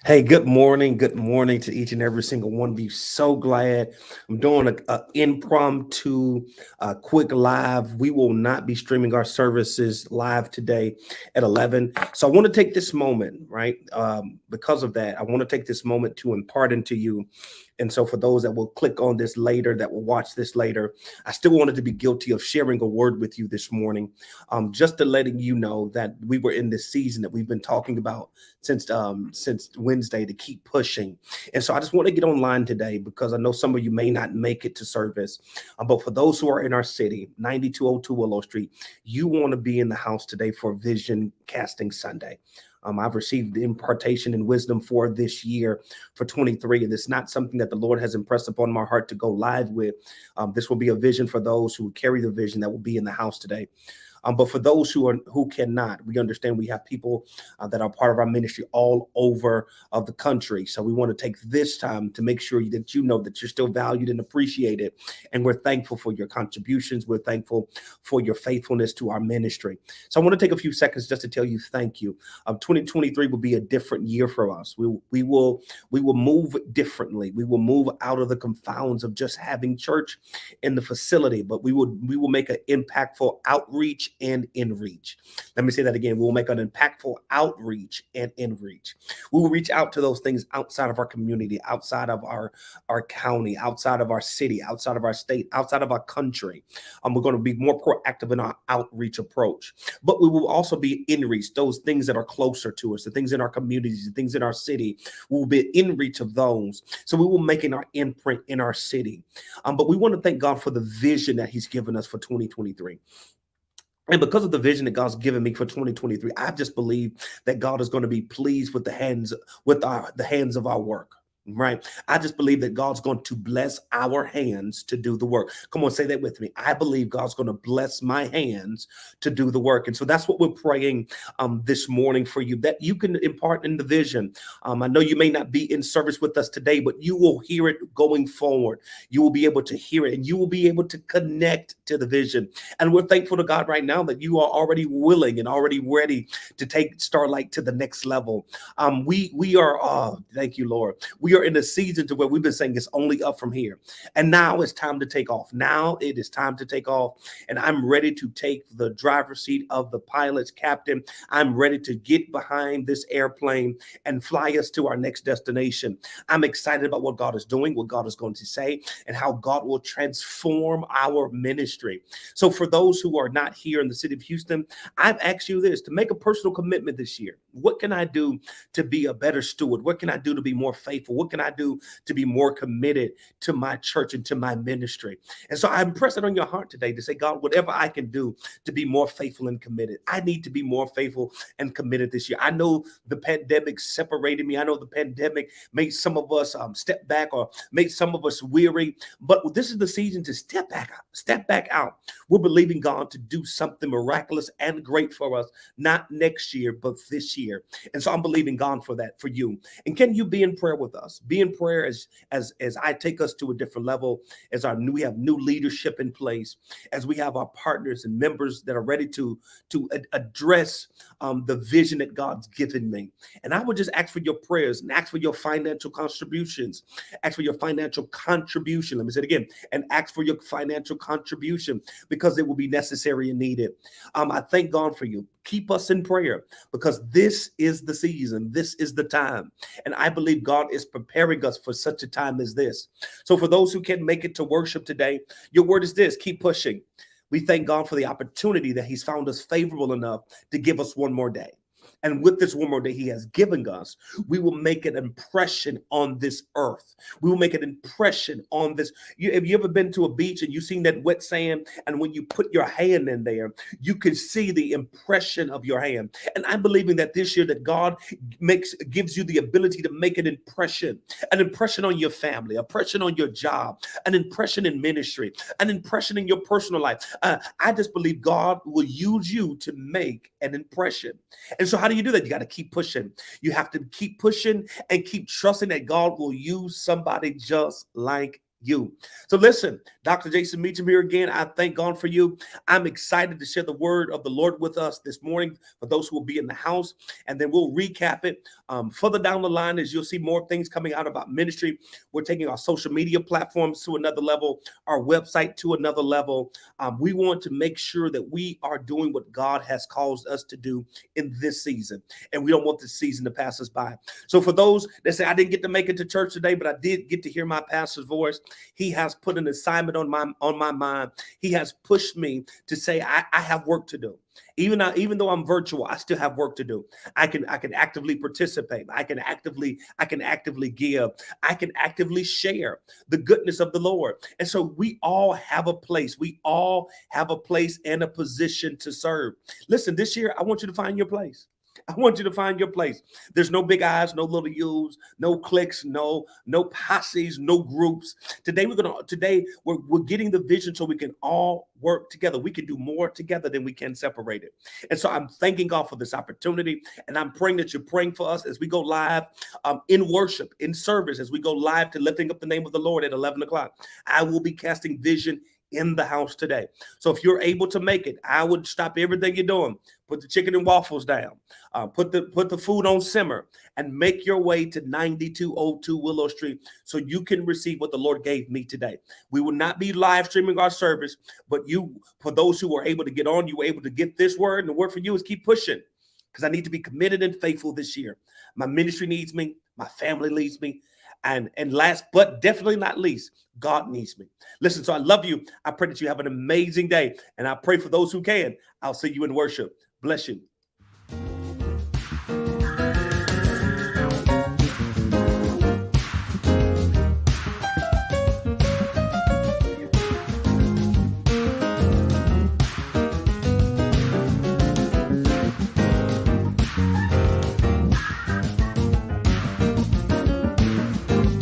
Hey, good morning. Good morning to each and every single one of you. So glad I'm doing a impromptu, quick live. We will not be streaming our services live today at 11. So I want to take this moment, right? Because of that, I want to take this moment to impart into you. And so, for those that will click on this later, that will watch this later, I still wanted to be guilty of sharing a word with you this morning, just to letting you know that we were in this season that we've been talking about since Wednesday to keep pushing. And so I just want to get online today because I know some of you may not make it to service. But for those who are in our city, 9202 Willow Street, you want to be in the house today for Vision Casting Sunday. I've received impartation and wisdom for this year for 23, and it's not something that the Lord has impressed upon my heart to go live with. This will be a vision for those who carry the vision that will be in the house today. But for those who cannot, we understand we have people that are part of our ministry all over of the country. So we want to take this time to make sure that you know that you're still valued and appreciated, and we're thankful for your contributions. We're thankful for your faithfulness to our ministry. So I want to take a few seconds just to tell you thank you. 2023 will be a different year for us. We will move differently. We will move out of the confounds of just having church in the facility, but we will make an impactful outreach and in reach. Let me say that again. We'll make an impactful outreach and in reach. We will reach out to those things outside of our community, outside of our county, outside of our city, outside of our state, outside of our country. We're going to be more proactive in our outreach approach, but we will also be in reach. Those things that are closer to us, the things in our communities, the things in our city, we will be in reach of those. So we will make an our imprint in our city. But we want to thank God for the vision that He's given us for 2023. And because of the vision that God's given me for 2023, I just believe that God is going to be pleased with the hands of our work. Right. I just believe that God's going to bless our hands to do the work. Come on, say that with me. I believe God's going to bless my hands to do the work. And so that's what we're praying this morning for you, that you can impart in the vision. I know you may not be in service with us today, but you will hear it going forward. You will be able to hear it, and you will be able to connect to the vision. And we're thankful to God right now that you are already willing and already ready to take Starlight to the next level. We are, thank you, Lord. We are in a season to where we've been saying it's only up from here. And now it's time to take off. Now it is time to take off. And I'm ready to take the driver's seat of the pilot's captain. I'm ready to get behind this airplane and fly us to our next destination. I'm excited about what God is doing, what God is going to say, and how God will transform our ministry. So for those who are not here in the city of Houston, I've asked you this, to make a personal commitment this year. What can I do to be a better steward? What can I do to be more faithful? What can I do to be more committed to my church and to my ministry? And so I'm pressing on your heart today to say, God, whatever I can do to be more faithful and committed. I need to be more faithful and committed this year. I know the pandemic separated me. I know the pandemic made some of us step back or made some of us weary. But this is the season to step back out. Step back out. We're believing God to do something miraculous and great for us, not next year, but this year. And so I'm believing God for that, for you. And can you be in prayer with us? Be in prayer as I take us to a different level, as we have new leadership in place, as we have our partners and members that are ready to address the vision that God's given me. And I would just ask for your prayers and ask for your financial contributions. Ask for your financial contribution. Let me say it again. And ask for your financial contribution because it will be necessary and needed. I thank God for you. Keep us in prayer because this is the season. This is the time. And I believe God is preparing us for such a time as this. So for those who can't make it to worship today, your word is this: keep pushing. We thank God for the opportunity that He's found us favorable enough to give us one more day. And with this one more day He has given us, we will make an impression on this earth. We will make an impression on this. Have you ever been to a beach and you seen that wet sand? And when you put your hand in there, you can see the impression of your hand. And I'm believing that this year that God gives you the ability to make an impression on your family, an impression on your job, an impression in ministry, an impression in your personal life. I just believe God will use you to make an impression. And so how do you do that? You got to keep pushing. You have to keep pushing and keep trusting that God will use somebody just like you. So listen, Dr. Jason Meacham here again. I thank God for you. I'm excited to share the word of the Lord with us this morning for those who will be in the house, and then we'll recap it further down the line as you'll see more things coming out about ministry. We're taking our social media platforms to another level, our website to another level. We want to make sure that we are doing what God has caused us to do in this season, and we don't want this season to pass us by. So for those that say, I didn't get to make it to church today, but I did get to hear my pastor's voice, he has put an assignment on my mind. He has pushed me to say I have work to do. Even though I'm virtual, I still have work to do. I can actively participate. I can actively give. I can actively share the goodness of the Lord. And so we all have a place. We all have a place and a position to serve. Listen, this year I want you to find your place. I want you to find your place. There's no big I's, no little U's, no cliques, no posses, no groups. Today we're getting the vision so we can all work together. We can do more together than we can separate it. And so I'm thanking God for this opportunity, and I'm praying that you're praying for us as we go live in worship, in service, as we go live to lifting up the name of the Lord at 11 o'clock. I will be casting vision in the house today. So if you're able to make it, I would stop everything you're doing. Put the chicken and waffles down. Put the food on simmer and make your way to 9202 Willow Street so you can receive what the Lord gave me today. We will not be live streaming our service, but for those who are able to get on, you were able to get this word. And the word for you is keep pushing, because I need to be committed and faithful this year. My ministry needs me. My family needs me. And last, but definitely not least, God needs me. Listen, so I love you. I pray that you have an amazing day. And I pray for those who can. I'll see you in worship. Bless you.